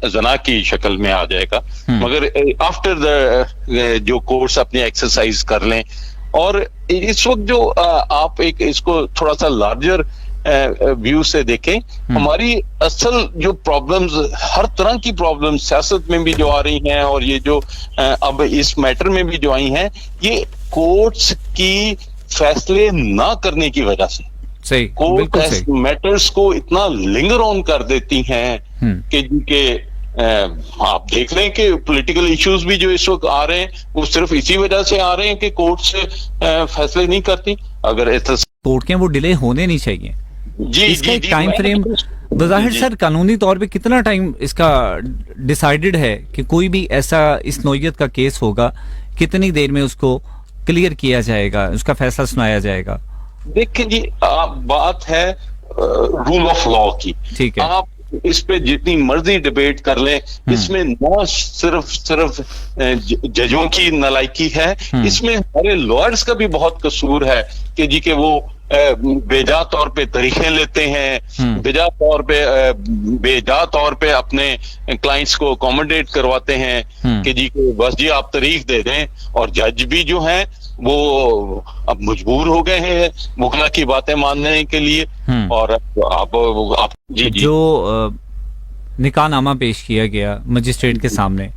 जना की शक्ल में आ जाएगा। मगर आफ्टर द जो कोर्ट्स अपनी एक्सरसाइज कर लें, और इस वक्त जो आप एक इसको थोड़ा सा लार्जर व्यू से देखें, हमारी असल जो प्रॉब्लम्स, हर तरह की प्रॉब्लम्स सियासत में भी जो आ रही हैं और ये जो अब इस मैटर में भी जो आई हैं, ये कोर्ट्स की फैसले ना करने की वजह से कोर्ट मैटर्स को इतना लिंगर ऑन कर देती हैं कि आप देख लें कि पॉलिटिकल इश्यूज भी जो इस वक्त आ रहे हैं वो सिर्फ इसी वजह से आ रहे हैं कि कोर्ट से फैसले नहीं करती। अगर कोर्ट के वो डिले होने नहीं चाहिए जी, इसका एक टाइम फ्रेम बज़ाहिर सर कानूनी तौर पे कितना टाइम इसका डिसाइडेड है कि कोई भी ऐसा इस नौइयत का केस होगा, कितनी देर में उसको क्लियर किया जाएगा, उसका फैसला सुनाया जाएगा? देखिए जी, बात है रूल ऑफ लॉ की। ठीक है, आप इस पे जितनी मर्जी डिबेट कर लें, इसमें न सिर्फ जजों की नालायकी है, इसमें हमारे लॉयर्स का भी बहुत कसूर है कि जी के वो बेजा तौर पे तरीके लेते हैं, बेजा तौर पे अपने क्लाइंट्स को अकोमोडेट करवाते हैं कि जी बस जी आप तारीख दे दें, और जज भी जो हैं वो अब मजबूर हो गए हैं मुखला की बातें मानने के लिए। और आप जी जो निकाहनामा पेश किया गया मजिस्ट्रेट के सामने,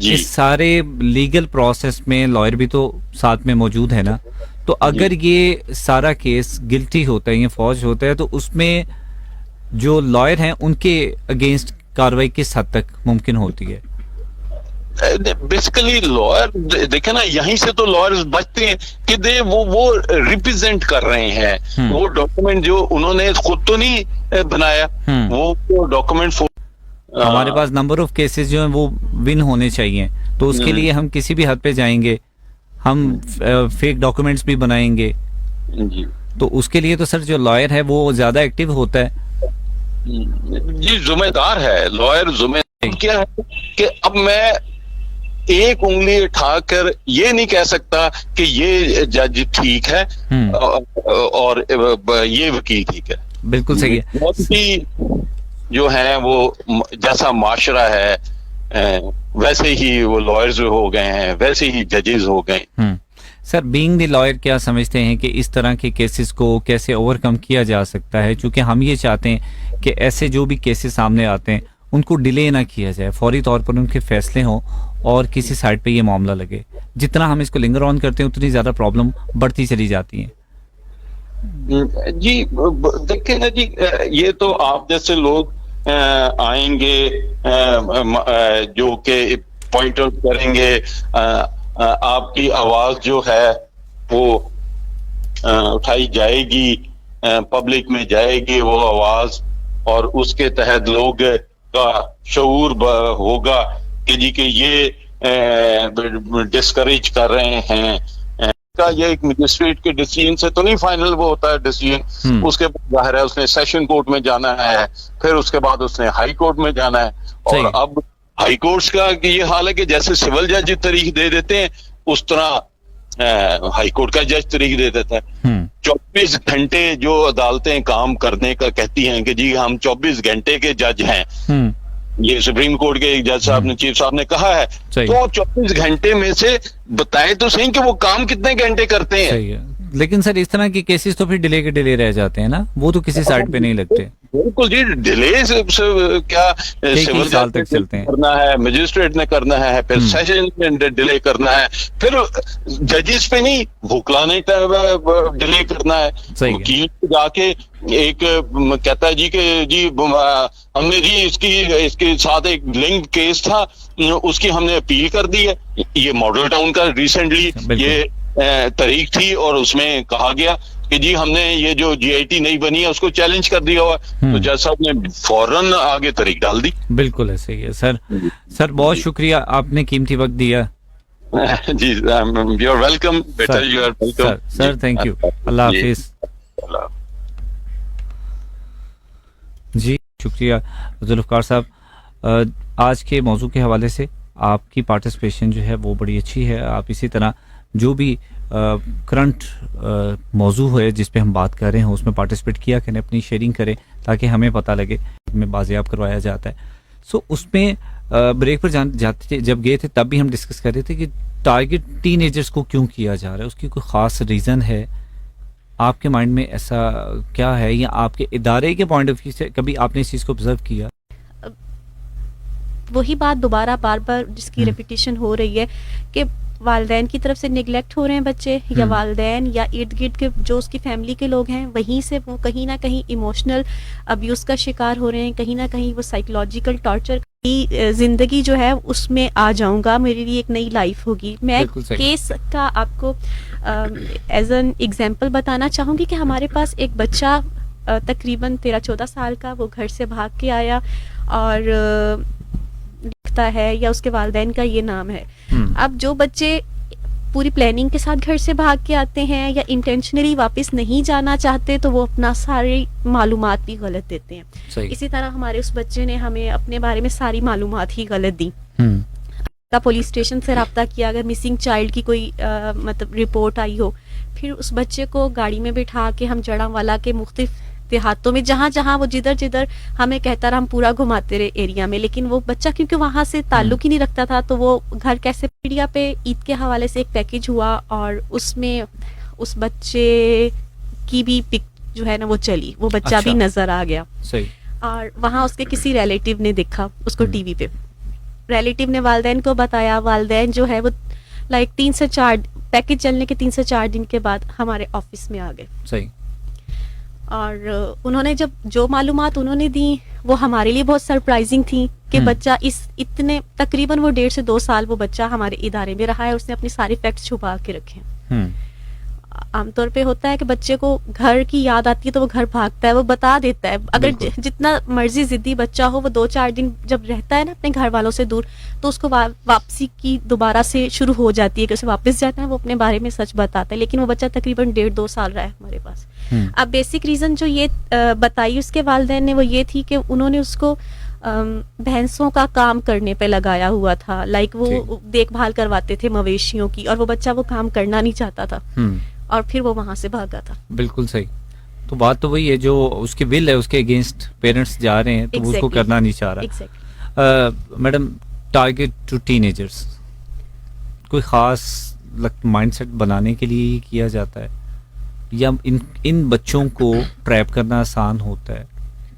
इस सारे लीगल प्रोसेस में लॉयर भी तो साथ में मौजूद है ना, तो अगर ये सारा केस गिल्टी होता है, ये फौज होता है, तो उसमें जो लॉयर हैं उनके अगेंस्ट कार्रवाई किस हद तक मुमकिन होती है? बेसिकली लॉयर देखे ना, यहीं से तो लॉयर्स बचते हैं कि वो रिप्रेजेंट कर रहे हैं, वो डॉक्यूमेंट जो उन्होंने खुद तो नहीं बनाया, वो डॉक्यूमेंट हमारे पास नंबर ऑफ केसेस जो हैं वो विन होने चाहिए, तो उसके लिए हम किसी भी हद पे जाएंगे, हम फेक डॉक्यूमेंट्स भी बनाएंगे जी। तो उसके लिए तो सर जो लॉयर है वो ज्यादा एक्टिव होता है जी, जिम्मेदार है लॉयर। जिम्मेदार क्या है कि अब मैं एक उंगली उठाकर ये नहीं कह सकता कि ये जज ठीक है और ये वकील ठीक है। बिल्कुल सही है। बहुत ही जो है वो जैसा माशरा है वैसे ही वो लॉयर्स हो गए हैं, वैसे ही जजेस हो गए। सर बीइंग द लॉयर क्या समझते हैं कि इस तरह के केसेस को कैसे ओवरकम किया जा सकता है? क्योंकि हम ये चाहते हैं कि ऐसे जो भी केसेस सामने आते हैं उनको डिले ना किया जाए, फौरी तौर पर उनके फैसले हों और किसी साइड पे ये मामला लगे। जितना हम इसको लिंगर ऑन करते हैं उतनी ज्यादा प्रॉब्लम बढ़ती चली जाती है। जी देखिए ना जी, ये तो आप जैसे लोग आएंगे जो कि पॉइंट आउट करेंगे, आपकी आवाज जो है वो उठाई जाएगी, पब्लिक में जाएगी वो आवाज, और उसके तहत लोग का शऊर होगा कि जी कि ये डिस्करेज कर रहे हैं का। ये एक मजिस्ट्रेट के डिसीजन से तो नहीं फाइनल वो होता है डिसीजन, उसके बाद जाहिर है उसने सेशन कोर्ट में जाना है, फिर उसके बाद उसने हाई कोर्ट में जाना है। और अब हाई कोर्ट्स का ये हाल है कि जैसे सिविल जज तारीख दे देते हैं उस तरह हाई कोर्ट का जज तारीख दे देता है। 24 घंटे जो अदालतें काम करने का कहती हैं कि जी हम 24 घंटे के जज हैं, ये सुप्रीम कोर्ट के एक जज साहब ने, चीफ साहब ने कहा है, तो 24 घंटे में से बताए तो सही कि वो काम कितने घंटे करते हैं। लेकिन सर इस तरह के केसेस तो फिर डिले के डिले रह जाते हैं ना, वो तो किसी साइड पे नहीं लगते। बिल्कुल जी, डिले से क्या सिविल साल तक चलते हैं, करना है, मजिस्ट्रेट ने करना है, फिर सेशन में डिले करना है, फिर जजेस पे नहीं भुखलाने डिले करना है। वकील जाके एक कहता है जी कि जी हमने जी इसके साथ एक लिंक केस था, उसकी हमने अपील कर दी है। ये मॉडल टाउन का रिसेंटली ये तारीख थी और उसमें कहा गया कि जी हमने ये जो GIT नहीं बनी है उसको चैलेंज कर दिया हुआ, तो जज साहब ने फौरन आगे तारीख डाल दी। बिल्कुल ऐसे ही है सर। सर बहुत शुक्रिया, आपने कीमती वक्त दिया। जी यू आर वेलकम बेटा, you are welcome sir, thank you, अल्लाह हाफिज जी। शुक्रिया जुल्फकार साहब। आज के मौजू के हवाले से आपकी पार्टिसिपेशन जो है वो बड़ी अच्छी है। आप इसी तरह जो भी करंट मौजू है जिस पे हम बात कर रहे हैं उसमें पार्टिसिपेट किया करें, अपनी शेयरिंग करें ताकि हमें पता लगे, हमें बाजियाब करवाया जाता है। सो उसमें ब्रेक पर जाते जब गए थे तब भी हम डिस्कस कर रहे थे कि टारगेट टीनेजर्स को क्यों किया जा रहा है, उसकी कोई ख़ास रीज़न है आपके माइंड में, ऐसा क्या है, या आपके इदारे के पॉइंट ऑफ व्यू से कभी आपने इस चीज़ को ऑब्जर्व किया? वही बात दोबारा बार बार जिसकी रेपिटेशन हो रही है कि वालिदैन की तरफ से निगलेक्ट हो रहे हैं बच्चे, या वालिदैन या इर्द गिर्द के जो उसकी फैमिली के लोग हैं वहीं से वो कहीं ना कहीं इमोशनल अब्यूज़ का शिकार हो रहे हैं, कहीं ना कहीं वो साइकोलॉजिकल टॉर्चर की ज़िंदगी जो है उसमें आ जाऊंगा, मेरे लिए एक नई लाइफ होगी। मैं केस का आपको एज एन एग्जांपल बताना चाहूँगी कि हमारे पास एक बच्चा तकरीबन 13-14 साल का, वो घर से भाग के आया और लिखता है या उसके वालिदैन का ये नाम है। अब जो बच्चे पूरी प्लानिंग के साथ घर से भाग के आते हैं या इंटेंशनली वापस नहीं जाना चाहते तो वो अपना सारी मालूमात भी गलत देते हैं। इसी तरह हमारे उस बच्चे ने हमें अपने बारे में सारी मालूमात ही गलत दी। का पुलिस स्टेशन से रब्ता किया, अगर मिसिंग चाइल्ड की कोई मतलब रिपोर्ट आई हो, फिर उस बच्चे को गाड़ी में बिठा के हम जड़ावाला के मुख्तलिफ देहातों में जहाँ जहाँ वो जिधर हमें कहता रहा, हम पूरा घुमाते रहे एरिया में, लेकिन वो बच्चा क्योंकि वहाँ से ताल्लुक ही नहीं रखता था तो वो घर कैसे। मीडिया पे ईद के हवाले से एक पैकेज हुआ और उसमें उस बच्चे की भी पिक जो है ना वो चली, वो बच्चा भी नजर आ गया। सही। और वहाँ उसके किसी रिलेटिव ने देखा उसको टीवी पे, रिलेटिव ने वालिदैन को बताया, वालिदैन जो है वो लाइक 3 से 4 पैकेज चलने के 3 से 4 दिन के बाद हमारे ऑफिस में आ गए। सही। और उन्होंने जब जो मालूमात उन्होंने दी वो हमारे लिए बहुत सरप्राइजिंग थी कि बच्चा इतने तकरीबन वो 1.5 से 2 साल वो बच्चा हमारे इदारे में रहा है, उसने अपने सारे फैक्ट्स छुपा के रखे हैं। आमतौर पे होता है कि बच्चे को घर की याद आती है तो वो घर भागता है, वो बता देता है, अगर जितना मर्जी जिद्दी बच्चा हो वो 2-4 दिन जब रहता है ना अपने घर वालों से दूर तो उसको वापसी की दोबारा से शुरू हो जाती है कि उसे वापस जाना है, वो अपने बारे में सच बताता है। लेकिन वो बच्चा तकरीबन 1.5-2 साल रहा है हमारे पास। अब बेसिक रीजन जो ये बताई उसके वालिदैन ने वो ये थी कि उन्होंने उसको भैंसों का काम करने पे लगाया हुआ था, लाइक वो देखभाल करवाते थे मवेशियों की, और वो बच्चा वो काम करना नहीं चाहता था और फिर वो वहां से भागा था। बिल्कुल सही। तो बात तो वही है, जो उसकी विल है उसके अगेंस्ट पेरेंट्स जा रहे हैं तो वो उसको करना नहीं चाह रहा। मैडम, टारगेट टू टीनेजर्स कोई खास माइंडसेट बनाने के लिए ही किया जाता है या इन बच्चों को ट्रैप करना आसान होता है?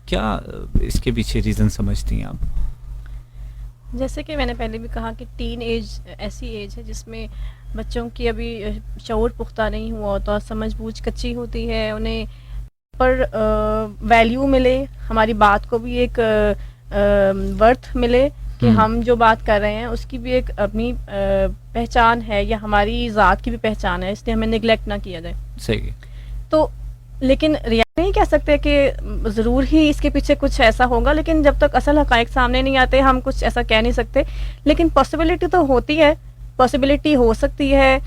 क्या इसके पीछे रीज़न समझती हैं आप? जैसे कि मैंने पहले भी कहा कि टीन एज ऐसी एज है जिसमें बच्चों की अभी शऊर पुख्ता नहीं हुआ होता, समझ बूझ कच्ची होती है, उन्हें पर वैल्यू मिले, हमारी बात को भी एक वर्थ मिले कि हम जो बात कर रहे हैं उसकी भी एक अपनी पहचान है या हमारी ज़ात की भी पहचान है, इसलिए हमें निगलेक्ट ना किया जाए। सही। तो लेकिन नहीं कह सकते कि ज़रूर ही इसके पीछे कुछ ऐसा होगा, लेकिन जब तक असल हक़ाइक़ सामने नहीं आते हम कुछ ऐसा कह नहीं सकते, लेकिन पॉसिबिलिटी तो होती है, पॉसिबिलिटी हो सकती है।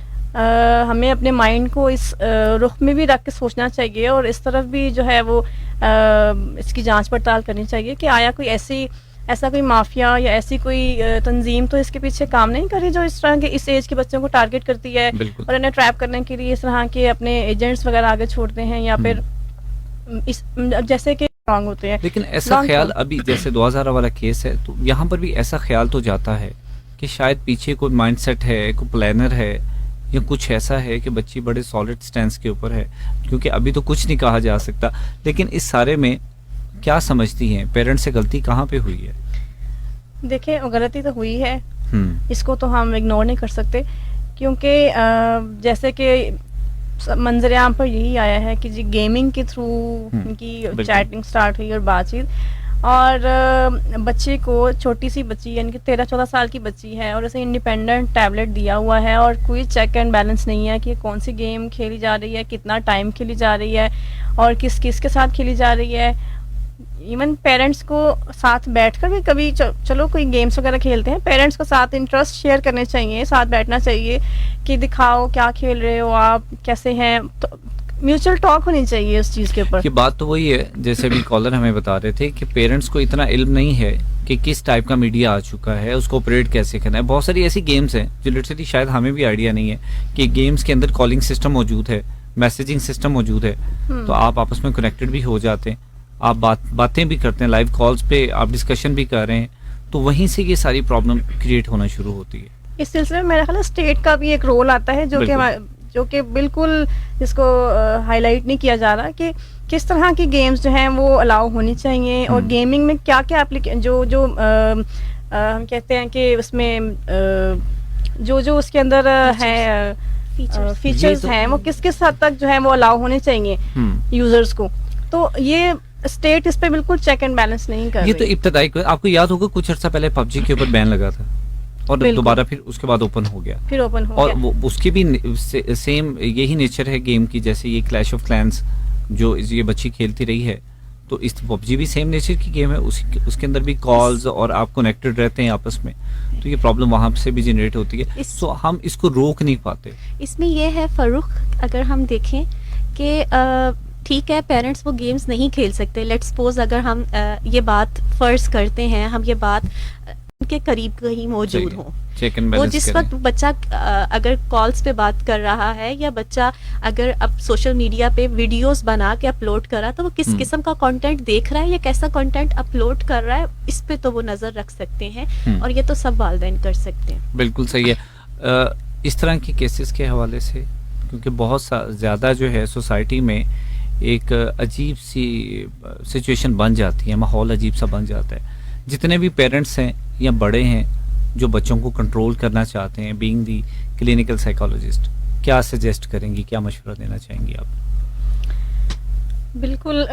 हमें अपने माइंड को इस रुख में भी रख के सोचना चाहिए और इस तरफ भी जो है वो इसकी जांच पड़ताल करनी चाहिए कि आया कोई ऐसा कोई माफिया या ऐसी कोई तंजीम तो इसके पीछे काम नहीं करी जो इस तरह के इस एज के बच्चों को टारगेट करती है और इन्हें ट्रैप करने के लिए इस तरह के अपने एजेंट्स वगैरह आगे छोड़ते हैं या फिर इस जैसे कि रॉन्ग होते हैं। लेकिन ऐसा ख्याल अभी जैसे 2000 वाला केस है तो यहाँ पर भी ऐसा ख्याल तो जाता है कि शायद पीछे कोई माइंडसेट है, कोई प्लानर है या कुछ ऐसा है कि बच्ची बड़े सॉलिड स्टैंड के ऊपर है? क्योंकि अभी तो कुछ नहीं कहा जा सकता, लेकिन इस सारे में क्या समझती हैं पेरेंट्स से गलती कहाँ पे हुई है? देखिए, गलती तो हुई है, इसको तो हम इग्नोर नहीं कर सकते, क्योंकि जैसे कि मंजर आम पर यही आया है कि जी गेमिंग के थ्रू उनकी चैटिंग स्टार्ट हुई और बातचीत, और बच्चे को, छोटी सी बच्ची यानी कि 13-14 साल की बच्ची है और उसे इंडिपेंडेंट टैबलेट दिया हुआ है और कोई चेक एंड बैलेंस नहीं है कि कौन सी गेम खेली जा रही है, कितना टाइम खेली जा रही है और किस किस के साथ खेली जा रही है। इवन पेरेंट्स को साथ बैठकर भी कभी चलो कोई गेम्स वगैरह खेलते हैं, पेरेंट्स को साथ इंटरेस्ट शेयर करने चाहिए, साथ बैठना चाहिए कि दिखाओ क्या खेल रहे हो आप, कैसे हैं, तो म्यूचुअल टॉक होनी चाहिए उस चीज़ के ऊपर। ये बात तो वही है, जैसे भी कॉलर हमें बता रहे थे कि पेरेंट्स को इतना इल्म नहीं है कि किस टाइप का मीडिया आ चुका है, उसको ऑपरेट कैसे करना है। बहुत सारी ऐसी गेम्स हैं जो लिटरली शायद हमें भी आइडिया नहीं है कि गेम्स के अंदर कॉलिंग सिस्टम मौजूद है, मैसेजिंग सिस्टम मौजूद है, तो आप आपस में कनेक्टेड भी हो जाते हैं, आप बातें भी करते हैं, लाइव कॉल्स पे आप डिस्कशन भी कर रहे हैं, तो वहीं से ये सारी प्रॉब्लम क्रिएट होना शुरू होती है। इस सिलसिले में मेरा ख्याल है स्टेट का भी एक रोल आता है जो कि बिल्कुल इसको हाईलाइट नहीं किया जा रहा कि किस तरह की गेम्स जो हैं वो अलाउ होनी चाहिए और गेमिंग में क्या क्या जो हम कहते हैं कि उसमें जो उसके अंदर है फीचर्स हैं वो किस किस हद तक जो है वो अलाउ होने चाहिए यूजर्स को। तो ये स्टेट इस पे बिल्कुल चेक एंड बैलेंस नहीं कर रही। ये तो इब्तदाई, आपको याद होगा कुछ अर्सा पहले पबजी के ऊपर बैन लगा था और दोबारा फिर उसके बाद ओपन हो गया, और उसकी भी सेम यही नेचर है गेम की, जैसे ये क्लैश ऑफ क्लैंस जो ये बच्ची खेलती रही है, तो इस पबजी भी सेम नेचर की गेम है, उसके अंदर भी कॉल्स और आप कनेक्टेड रहते हैं आपस में, तो ये प्रॉब्लम वहां से भी जनरेट होती है। तो हम इसको रोक नहीं पाते। इसमें ये है फरूख, अगर हम देखें कि ठीक है पेरेंट्स वो गेम्स नहीं खेल सकते, लेट्स सपोज अगर हम ये बात फर्ज करते हैं, हम ये बात उनके करीब कहीं मौजूद हो, वो जिस वक्त बच्चा अगर कॉल्स पे बात कर रहा है या बच्चा अगर अब सोशल मीडिया पे वीडियोस बना के अपलोड कर रहा है, तो वो किस किस्म का कंटेंट देख रहा है या कैसा कंटेंट अपलोड कर रहा है, इस पे तो वो नजर रख सकते हैं और ये तो सब वालिदैन कर सकते हैं। बिल्कुल सही है। इस तरह के केसेस के हवाले से, क्योंकि बहुत ज़्यादा जो है सोसाइटी में एक अजीब सी सिचुएशन बन जाती है, माहौल अजीब सा बन जाता है। जितने भी पेरेंट्स हैं या बड़े हैं जो बच्चों को कंट्रोल करना चाहते हैं, बीइंग दी क्लिनिकल साइकोलॉजिस्ट, क्या सजेस्ट करेंगी, क्या मशवरा देना चाहेंगी आप? बिल्कुल,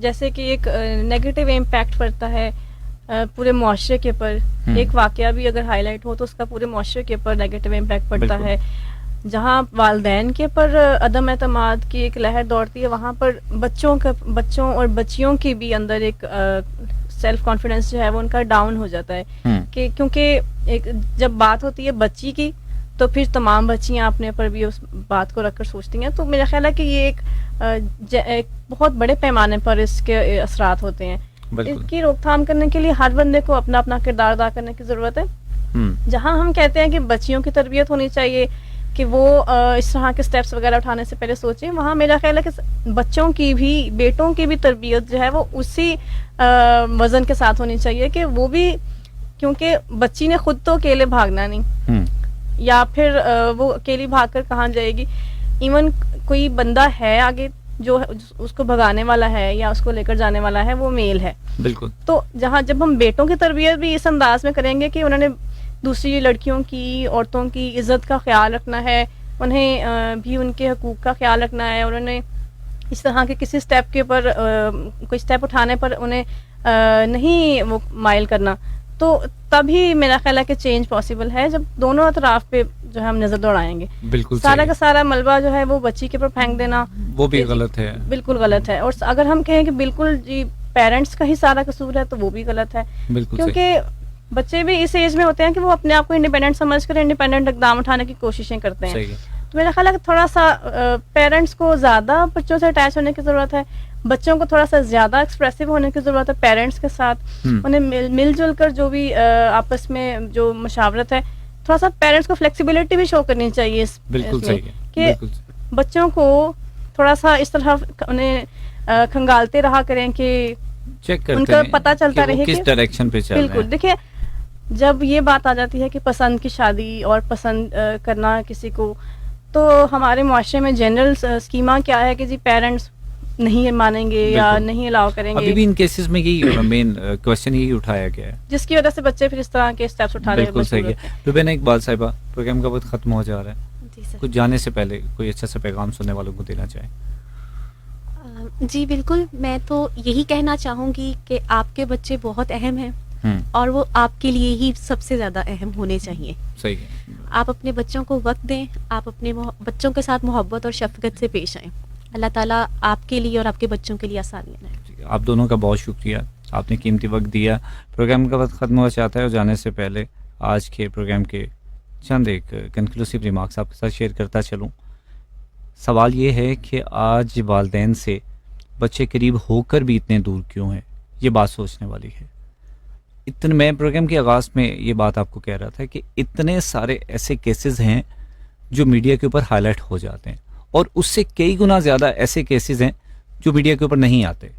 जैसे कि एक नेगेटिव इम्पैक्ट पड़ता है पूरे मुआशरे के ऊपर, एक वाकया भी अगर हाईलाइट हो तो उसका पूरे मुआशरे के ऊपर नेगेटिव इम्पैक्ट पड़ता है। जहाँ वालिदैन के पर अदम एतमाद की एक लहर दौड़ती है, वहाँ पर बच्चों और बच्चियों के भी अंदर एक सेल्फ कॉन्फिडेंस जो है वो उनका डाउन हो जाता है कि क्योंकि एक जब बात होती है बच्ची की तो फिर तमाम बच्चियाँ अपने पर भी उस बात को रखकर सोचती हैं। तो मेरा ख्याल है कि ये एक बहुत बड़े पैमाने पर इसके असरात होते हैं। इसकी रोकथाम करने के लिए हर बंदे को अपना अपना किरदार अदा करने की ज़रूरत है। जहाँ हम कहते हैं कि बच्चियों की तरबियत होनी चाहिए कि वो इस तरह के स्टेप्स वगैरह उठाने से पहले सोचें, वहाँ मेरा ख्याल है कि बच्चों की भी, बेटों की भी तरबियत जो है वो उसी वज़न के साथ होनी चाहिए कि वो भी, क्योंकि बच्ची ने खुद तो अकेले भागना नहीं, या फिर वो अकेली भागकर कहाँ जाएगी। इवन कोई बंदा है आगे जो उसको भगाने वाला है या उसको लेकर जाने वाला है, वो मेल है। बिल्कुल। तो जब हम बेटों की तरबियत भी इस अंदाज में करेंगे कि उन्होंने दूसरी लड़कियों की, औरतों की इज्जत का ख्याल रखना है, उन्हें भी उनके हकूक़ का ख्याल रखना है, उन्होंने इस तरह के किसी स्टेप के ऊपर कोई स्टेप उठाने पर उन्हें नहीं वो माइल करना, तो तभी मेरा ख्याल है कि चेंज पॉसिबल है जब दोनों अतराफ पे जो है हम नजर दौड़ाएंगे। बिल्कुल। सारा का सारा मलबा जो है वो बच्ची के ऊपर फेंक देना वो भी गलत है, बिल्कुल गलत है। और अगर हम कहें कि बिल्कुल जी पेरेंट्स का ही सारा कसूर है तो वो भी गलत है, क्योंकि बच्चे भी इस एज में होते हैं कि वो अपने आप को इंडिपेंडेंट समझकर इंडिपेंडेंट इकदाम उठाने की कोशिशें करते हैं। तो मेरा ख्याल है कि थोड़ा सा पेरेंट्स को ज्यादा बच्चों से अटैच होने की जरूरत है, बच्चों को थोड़ा सा ज्यादा एक्सप्रेसिव होने की जरूरत है पेरेंट्स के साथ, उन्हें मिलजुल कर जो भी आपस में जो मशावरत है, थोड़ा सा पेरेंट्स को फ्लेक्सिबिलिटी भी शो करनी चाहिए इसमें कि बच्चों को थोड़ा सा इस तरह उन्हें खंगालते रहा करें कि उनका पता चलता रहे किस डायरेक्शन पे चल रहे हैं। बिल्कुल। देखिए, जब ये बात आ जाती है कि पसंद की शादी और पसंद करना किसी को, तो हमारे मुआशरे में जनरल स्कीमा क्या है कि जी पेरेंट्स नहीं मानेंगे या नहीं अलाउ करेंगे। अभी भी इन केसेस में यही मेन क्वेश्चन यही उठाया गया है, जिसकी वजह से बच्चे फिर इस तरह के स्टेप्स उठाने बिल्कुल सही है। रुबैना इकबाल साहिबा, प्रोग्राम का वक्त खत्म हो जा रहा है, कुछ जाने से पहले कोई अच्छा सा पैगाम सुनने वालों को देना चाहें? जी बिल्कुल, मैं तो यही कहना चाहूँगी कि आपके बच्चे बहुत अहम हैं और वो आपके लिए ही सबसे ज़्यादा अहम होने चाहिए। सही है। आप अपने बच्चों को वक्त दें, आप अपने बच्चों के साथ मोहब्बत और शफकत से पेश आएँ। अल्लाह ताला आपके लिए और आपके बच्चों के लिए आसानी बनाए। आप दोनों का बहुत शुक्रिया, आपने कीमती वक्त दिया। प्रोग्राम का वक्त ख़त्म हो जाता है और जाने से पहले आज के प्रोग्राम के चंद एक कंक्लूसिव रिमार्क्स आपके साथ शेयर करता चलूँ। सवाल ये है कि आज वालिदैन से बच्चे करीब होकर भी इतने दूर क्यों हैं, ये बात सोचने वाली है। इतने मैं प्रोग्राम के आगाज़ में ये बात आपको कह रहा था कि इतने सारे ऐसे केसेस हैं जो मीडिया के ऊपर हाईलाइट हो जाते हैं और उससे कई गुना ज़्यादा ऐसे केसेस हैं जो मीडिया के ऊपर नहीं आते।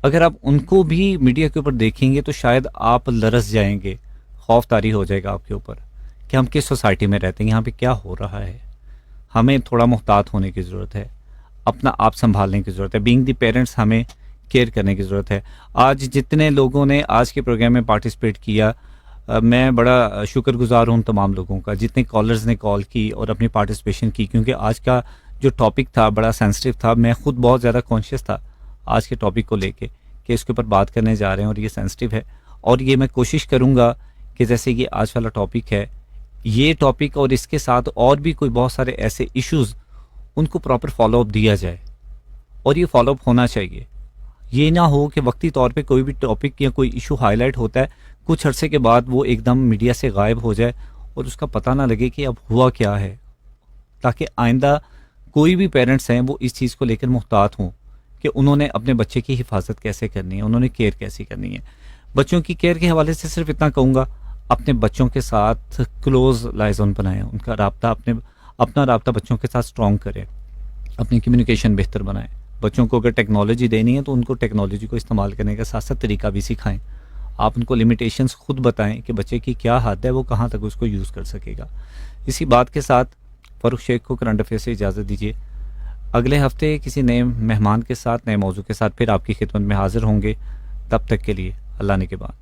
अगर आप उनको भी मीडिया के ऊपर देखेंगे तो शायद आप लरस जाएंगे, खौफ तारी हो जाएगा आपके ऊपर कि हम किस सोसाइटी में रहते हैं, यहाँ पे क्या हो रहा है। हमें थोड़ा मुहतात होने की ज़रूरत है, अपना आप संभालने की ज़रूरत है। बीइंग द पेरेंट्स हमें केयर करने की ज़रूरत है। आज जितने लोगों ने आज के प्रोग्राम में पार्टिसिपेट किया, मैं बड़ा शुक्रगुजार हूँ तमाम लोगों का, जितने कॉलर्स ने कॉल की और अपनी पार्टिसिपेशन की, क्योंकि आज का जो टॉपिक था बड़ा सेंसिटिव था। मैं खुद बहुत ज़्यादा कॉन्शियस था आज के टॉपिक को लेके कि इसके ऊपर बात करने जा रहे हैं और ये सेंसिटिव है। और ये मैं कोशिश करूँगा कि जैसे ये आज वाला टॉपिक है, ये टॉपिक और इसके साथ और भी कोई बहुत सारे ऐसे इश्यूज़, उनको प्रॉपर फॉलोअप दिया जाए और ये फॉलोअप होना चाहिए। ये ना हो कि वक्ती तौर पे कोई भी टॉपिक या कोई इशू हाईलाइट होता है, कुछ अरसे के बाद वो एकदम मीडिया से गायब हो जाए और उसका पता ना लगे कि अब हुआ क्या है, ताकि आइंदा कोई भी पेरेंट्स हैं वो इस चीज़ को लेकर मुहतात हों कि उन्होंने अपने बच्चे की हिफाजत कैसे करनी है, उन्होंने केयर कैसी करनी है। बच्चों की केयर के हवाले से सिर्फ इतना कहूँगा, अपने बच्चों के साथ क्लोज लाइजन बनाएं, उनका राब्ता अपना राब्ता बच्चों के साथ स्ट्रॉन्ग करें, अपनी कम्युनिकेशन बेहतर बनाएं। बच्चों को अगर टेक्नोलॉजी देनी है तो उनको टेक्नोलॉजी को इस्तेमाल करने का साथ साथ तरीका भी सिखाएं। आप उनको लिमिटेशंस खुद बताएं कि बच्चे की क्या हद है, वो कहाँ तक उसको यूज़ कर सकेगा। इसी बात के साथ फ़ारूक शेख को करंट अफेयर से इजाज़त दीजिए। अगले हफ्ते किसी नए मेहमान के साथ, नए मौजू के साथ फिर आपकी खिदमत में हाजिर होंगे। तब तक के लिए अल्लाह ने के बाद।